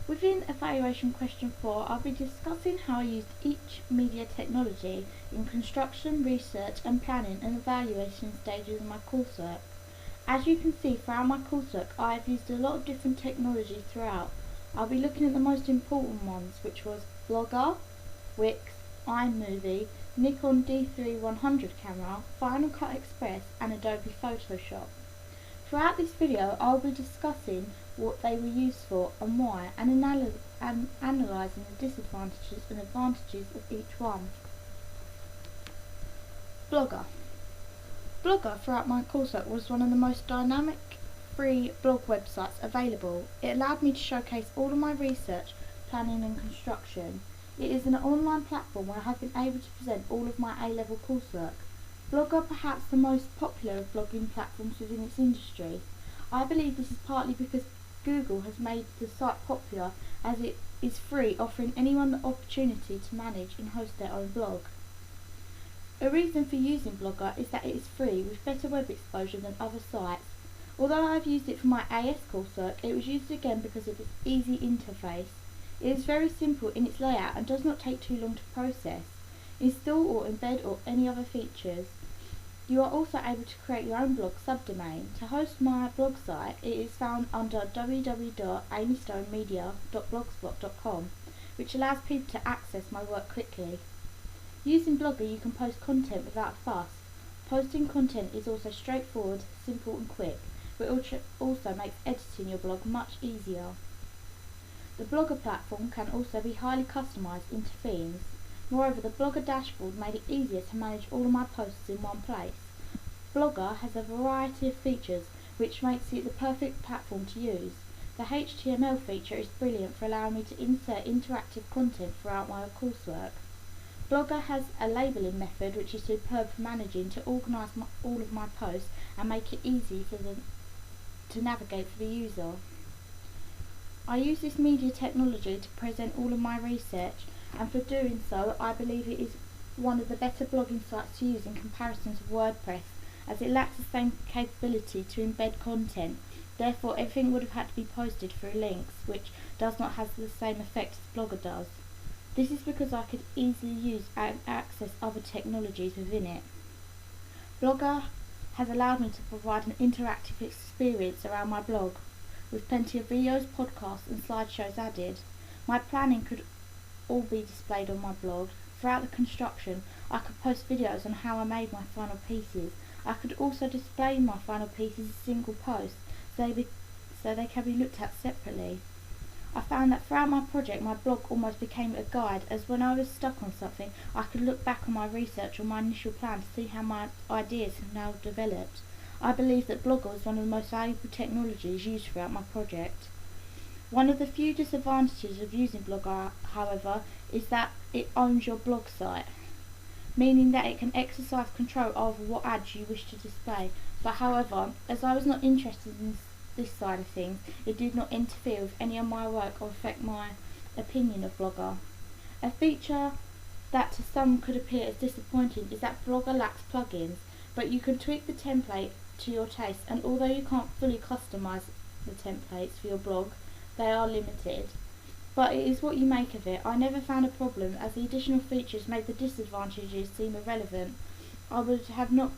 Within evaluation question 4, I'll be discussing how I used each media technology in construction, research and planning and evaluation stages of my coursework. As you can see throughout my coursework, I have used a lot of different technology throughout. I'll be looking at the most important ones, which was Blogger, Wix, iMovie, Nikon D3100 camera, Final Cut Express and Adobe Photoshop. Throughout this video I will be discussing what they were used for and why, and analysing the disadvantages and advantages of each one. Blogger. Blogger throughout my coursework was one of the most dynamic free blog websites available. It allowed me to showcase all of my research, planning and construction. It is an online platform where I have been able to present all of my A-level coursework. Blogger perhaps the most popular of blogging platforms within its industry. I believe this is partly because Google has made the site popular as it is free, offering anyone the opportunity to manage and host their own blog. A reason for using Blogger is that it is free with better web exposure than other sites. Although I have used it for my AS coursework, it was used again because of its easy interface. It is very simple in its layout and does not take too long to process, install or embed or any other features. You are also able to create your own blog subdomain. To host my blog site, it is found under www.amystonemedia.blogspot.com, which allows people to access my work quickly. Using Blogger you can post content without fuss. Posting content is also straightforward, simple and quick, but it also makes editing your blog much easier. The Blogger platform can also be highly customised into themes. Moreover, the Blogger dashboard made it easier to manage all of my posts in one place. Blogger has a variety of features which makes it the perfect platform to use. The HTML feature is brilliant for allowing me to insert interactive content throughout my coursework. Blogger has a labelling method which is superb for managing to organise all of my posts and make it easy for them to navigate for the user. I use this media technology to present all of my research, and for doing so I believe it is one of the better blogging sites to use in comparison to WordPress, as it lacks the same capability to embed content. Therefore everything would have had to be posted through links, which does not have the same effect as Blogger does. This is because I could easily use and access other technologies within it. Blogger has allowed me to provide an interactive experience around my blog, with plenty of videos, podcasts and slideshows added. My planning could all be displayed on my blog. Throughout the construction I could post videos on how I made my final pieces. I could also display my final pieces as single posts so they can be looked at separately. I found that throughout my project my blog almost became a guide, as when I was stuck on something I could look back on my research or my initial plan to see how my ideas have now developed. I believe that Blogger is one of the most valuable technologies used throughout my project. One of the few disadvantages of using Blogger, however, is that it owns your blog site, meaning that it can exercise control over what ads you wish to display. But however, as I was not interested in this side of things, it did not interfere with any of my work or affect my opinion of Blogger. A feature that to some could appear as disappointing is that Blogger lacks plugins, but you can tweak the template to your taste, and although you can't fully customise the templates for your blog, they are limited. But it is what you make of it. I never found a problem, as the additional features made the disadvantages seem irrelevant. I would have not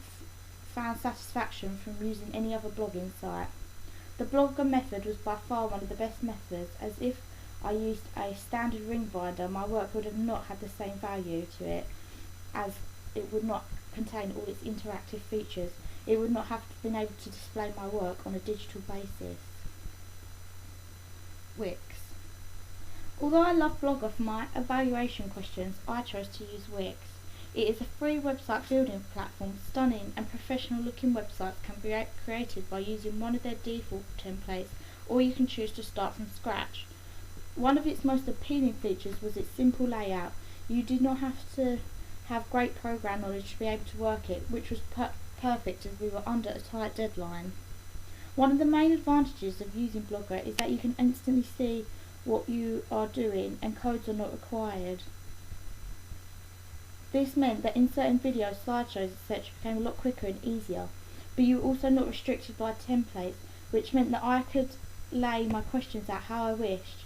found satisfaction from using any other blogging site. The Blogger method was by far one of the best methods, as if I used a standard ring binder my work would have not had the same value to it, as it would not contain all its interactive features. It would not have been able to display my work on a digital basis. Wix. Although I love Blogger for my evaluation questions, I chose to use Wix. It is a free website building platform. Stunning and professional looking websites can be created by using one of their default templates, or you can choose to start from scratch. One of its most appealing features was its simple layout. You did not have to have great program knowledge to be able to work it, which was perfect as we were under a tight deadline. One of the main advantages of using Blogger is that you can instantly see what you are doing and codes are not required. This meant that inserting videos, slideshows, etc. became a lot quicker and easier, but you were also not restricted by templates, which meant that I could lay my questions out how I wished.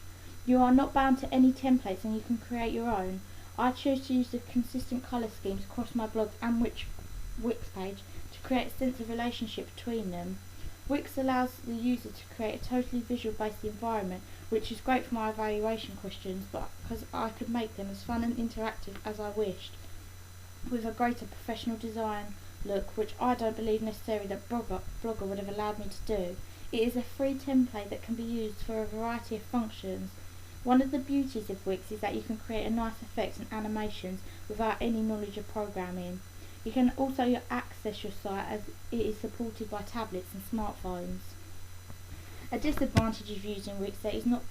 You are not bound to any templates and you can create your own. I choose to use the consistent colour schemes across my blog and Wix page to create a sense of relationship between them. Wix allows the user to create a totally visual based environment, which is great for my evaluation questions, but because I could make them as fun and interactive as I wished, with a greater professional design look, which I don't believe necessarily that Blogger would have allowed me to do. It is a free template that can be used for a variety of functions. One of the beauties of Wix is that you can create a nice effects and animations without any knowledge of programming. You can also access your site as it is supported by tablets and smartphones. A disadvantage of using Wix is that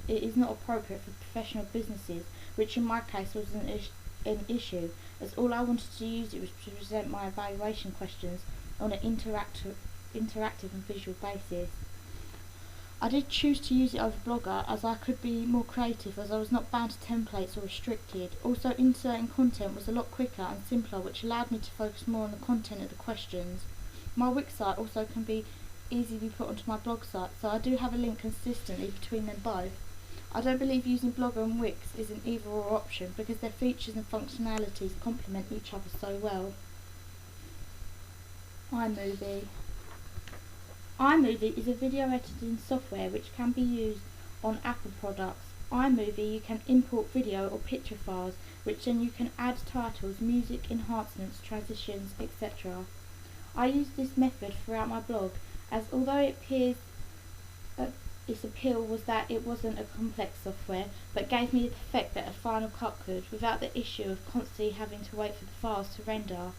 it is not appropriate for professional businesses, which in my case was an issue, as all I wanted to use it was to present my evaluation questions on an interactive and visual basis. I did choose to use it over Blogger as I could be more creative, as I was not bound to templates or restricted. Also, inserting content was a lot quicker and simpler, which allowed me to focus more on the content of the questions. My Wix site also can be easily put onto my blog site, so I do have a link consistently between them both. I don't believe using Blogger and Wix is an either or option because their features and functionalities complement each other so well. iMovie. iMovie is a video editing software which can be used on Apple products. iMovie you can import video or picture files, which then you can add titles, music enhancements, transitions, etc. I use this method throughout my blog, as although it appears its appeal was that it wasn't a complex software, but gave me the effect that a Final Cut could, without the issue of constantly having to wait for the files to render.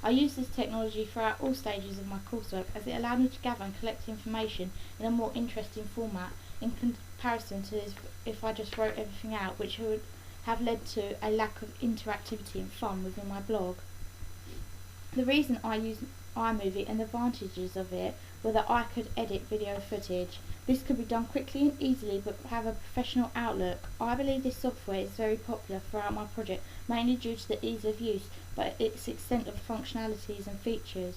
I used this technology throughout all stages of my coursework, as it allowed me to gather and collect information in a more interesting format in comparison to if I just wrote everything out, which would have led to a lack of interactivity and fun within my blog. The reason I used iMovie and the advantages of it were that I could edit video footage. This could be done quickly and easily but have a professional outlook. I believe this software is very popular throughout my project, mainly due to the ease of use but its extent of functionalities and features.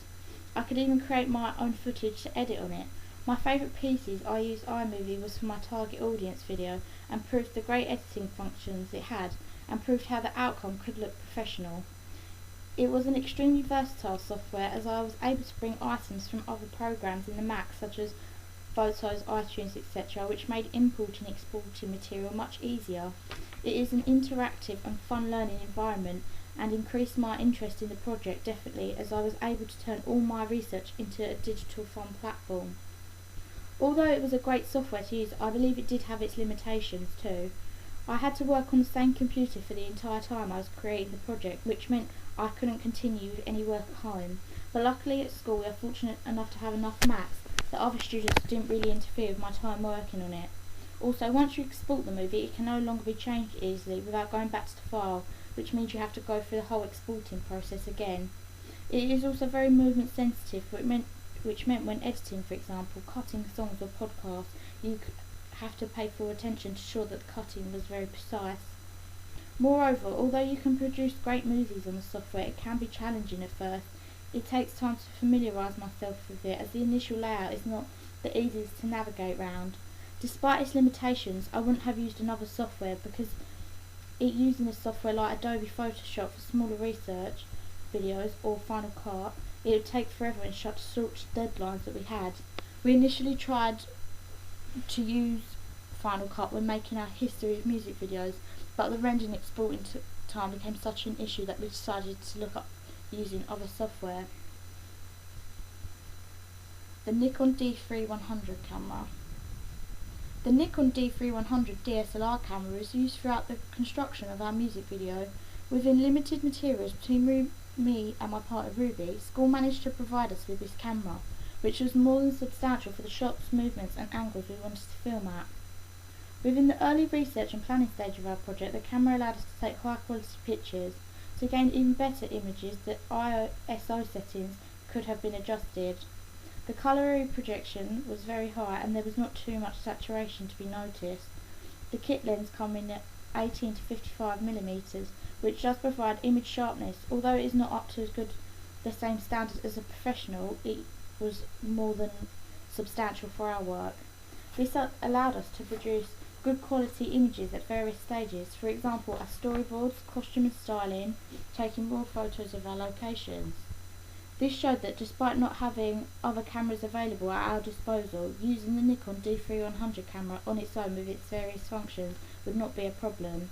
I could even create my own footage to edit on it. My favourite pieces I used iMovie was for my target audience video, and proved the great editing functions it had, and proved how the outcome could look professional. It was an extremely versatile software, as I was able to bring items from other programs in the Mac, such as Photos, iTunes, etc., which made importing and exporting material much easier. It is an interactive and fun learning environment, and increased my interest in the project definitely, as I was able to turn all my research into a digital fun platform. Although it was a great software to use, I believe it did have its limitations too. I had to work on the same computer for the entire time I was creating the project, which meant I couldn't continue any work at home. But luckily at school we are fortunate enough to have enough Macs that other students didn't really interfere with my time working on it. Also, once you export the movie, it can no longer be changed easily without going back to the file, which means you have to go through the whole exporting process again. It is also very movement sensitive, which meant when editing, for example, cutting songs or podcasts, you have to pay full attention to ensure that the cutting was very precise. Moreover, although you can produce great movies on the software, it can be challenging at first. It takes time to familiarise myself with it, as the initial layout is not the easiest to navigate round. Despite its limitations, I wouldn't have used another software, because using a software like Adobe Photoshop for smaller research videos or Final Cut, it would take forever and short deadlines that we had. We initially tried to use Final Cut when making our history of music videos, but the rendering and exporting time became such an issue that we decided to look up using other software. The Nikon D3100 camera. The Nikon D3100 DSLR camera is used throughout the construction of our music video. Within limited materials between me and my partner Ruby, school managed to provide us with this camera, which was more than substantial for the shots, movements and angles we wanted to film at. Within the early research and planning stage of our project, the camera allowed us to take high quality pictures. To gain even better images, the ISO settings could have been adjusted. The colour projection was very high and there was not too much saturation to be noticed. The kit lens come in at 18 to 55mm, which does provide image sharpness. Although it is not up to as good the same standard as a professional, it was more than substantial for our work. This allowed us to produce good quality images at various stages, for example as storyboards, costume and styling, taking raw photos of our locations. This showed that despite not having other cameras available at our disposal, using the Nikon D3100 camera on its own with its various functions would not be a problem.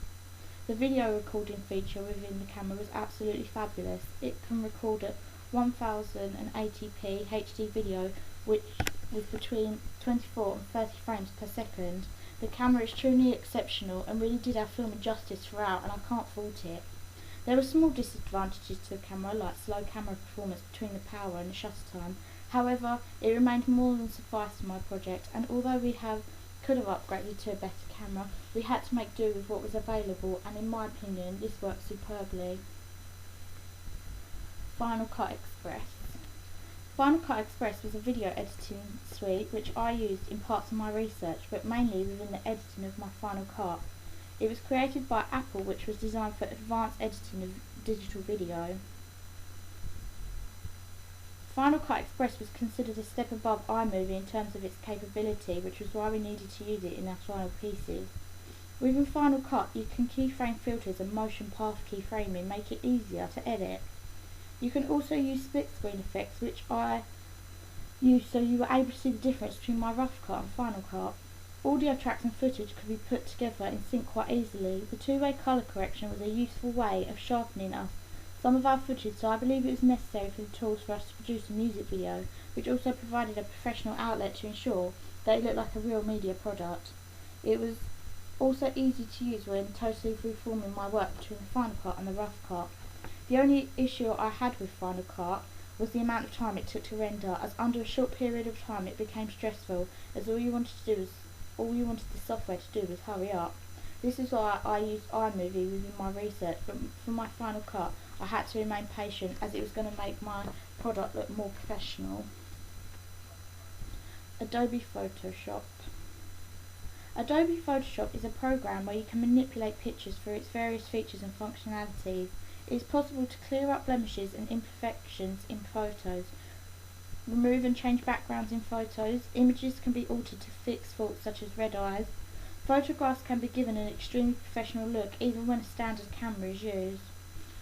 The video recording feature within the camera was absolutely fabulous. It can record at 1080p HD video, which was between 24 and 30 frames per second. The camera is truly exceptional and really did our film justice throughout, and I can't fault it. There were small disadvantages to the camera, like slow camera performance between the power and the shutter time. However, it remained more than suffice for my project, and although we could have upgraded to a better camera, we had to make do with what was available, and in my opinion, this worked superbly. Final Cut Express. Final Cut Express was a video editing suite which I used in parts of my research, but mainly within the editing of my Final Cut. It was created by Apple, which was designed for advanced editing of digital video. Final Cut Express was considered a step above iMovie in terms of its capability, which was why we needed to use it in our final pieces. Within Final Cut, you can keyframe filters and motion path keyframing make it easier to edit. You can also use split screen effects, which I used so you were able to see the difference between my rough cut and Final Cut. Audio tracks and footage could be put together in sync quite easily. The two-way colour correction was a useful way of sharpening some of our footage, so I believe it was necessary for the tools for us to produce a music video, which also provided a professional outlet to ensure that it looked like a real media product. It was also easy to use when totally reforming my work between the Final Cut and the rough cut. The only issue I had with Final Cut was the amount of time it took to render, as under a short period of time it became stressful, as all you wanted the software to do was hurry up. This is why I used iMovie within my research, but for my Final Cut I had to remain patient, as it was going to make my product look more professional. Adobe Photoshop. Adobe Photoshop is a program where you can manipulate pictures through its various features and functionalities. It is possible to clear up blemishes and imperfections in photos, remove and change backgrounds in photos, images can be altered to fix faults such as red eyes, photographs can be given an extremely professional look even when a standard camera is used.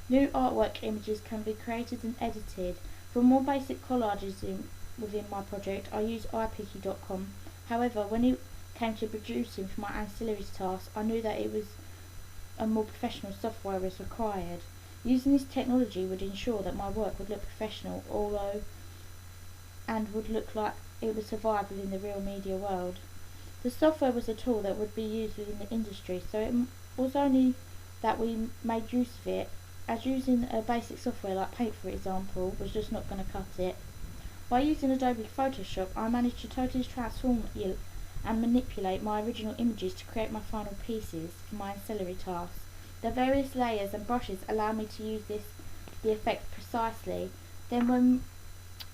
New artwork images can be created and edited. For more basic collages within my project, I used iPicky.com. However, when it came to producing for my ancillary tasks, I knew that it was a more professional software was required. Using this technology would ensure that my work would look professional, and would look like it would survive within the real media world. The software was a tool that would be used within the industry, so it was only that we made use of it, as using a basic software like Paint, for example, was just not going to cut it. By using Adobe Photoshop, I managed to totally transform and manipulate my original images to create my final pieces for my ancillary tasks. The various layers and brushes allow me to use the effect precisely. Then when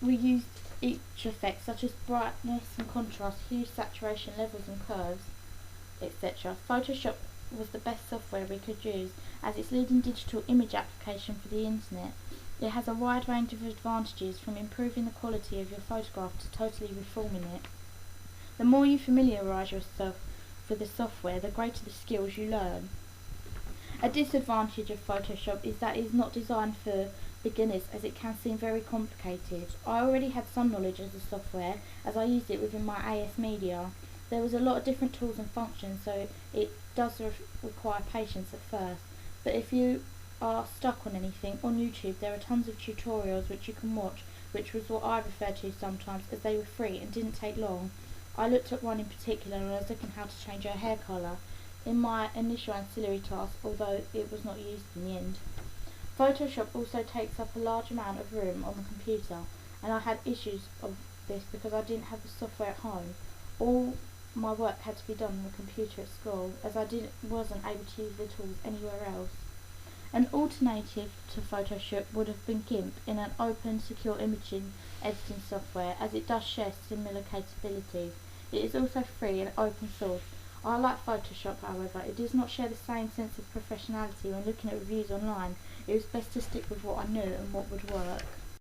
we used each effect, such as brightness and contrast, hue, saturation, levels and curves, etc., Photoshop was the best software we could use, as its leading digital image application for the internet. It has a wide range of advantages, from improving the quality of your photograph to totally reforming it. The more you familiarise yourself with the software, the greater the skills you learn. A disadvantage of Photoshop is that it is not designed for beginners, as it can seem very complicated. I already had some knowledge of the software, as I used it within my AS Media. There was a lot of different tools and functions, so it does require patience at first. But if you are stuck on anything, on YouTube there are tons of tutorials which you can watch, which was what I referred to sometimes, as they were free and didn't take long. I looked at one in particular and I was looking how to change her hair colour in my initial ancillary task, although it was not used in the end. Photoshop also takes up a large amount of room on the computer, and I had issues of this because I didn't have the software at home. All my work had to be done on the computer at school, as I wasn't able to use the tools anywhere else. An alternative to Photoshop would have been GIMP, in an open, secure imaging editing software, as it does share similar capabilities. It is also free and open source. I like Photoshop, however, it does not share the same sense of professionality when looking at reviews online. It was best to stick with what I knew and what would work.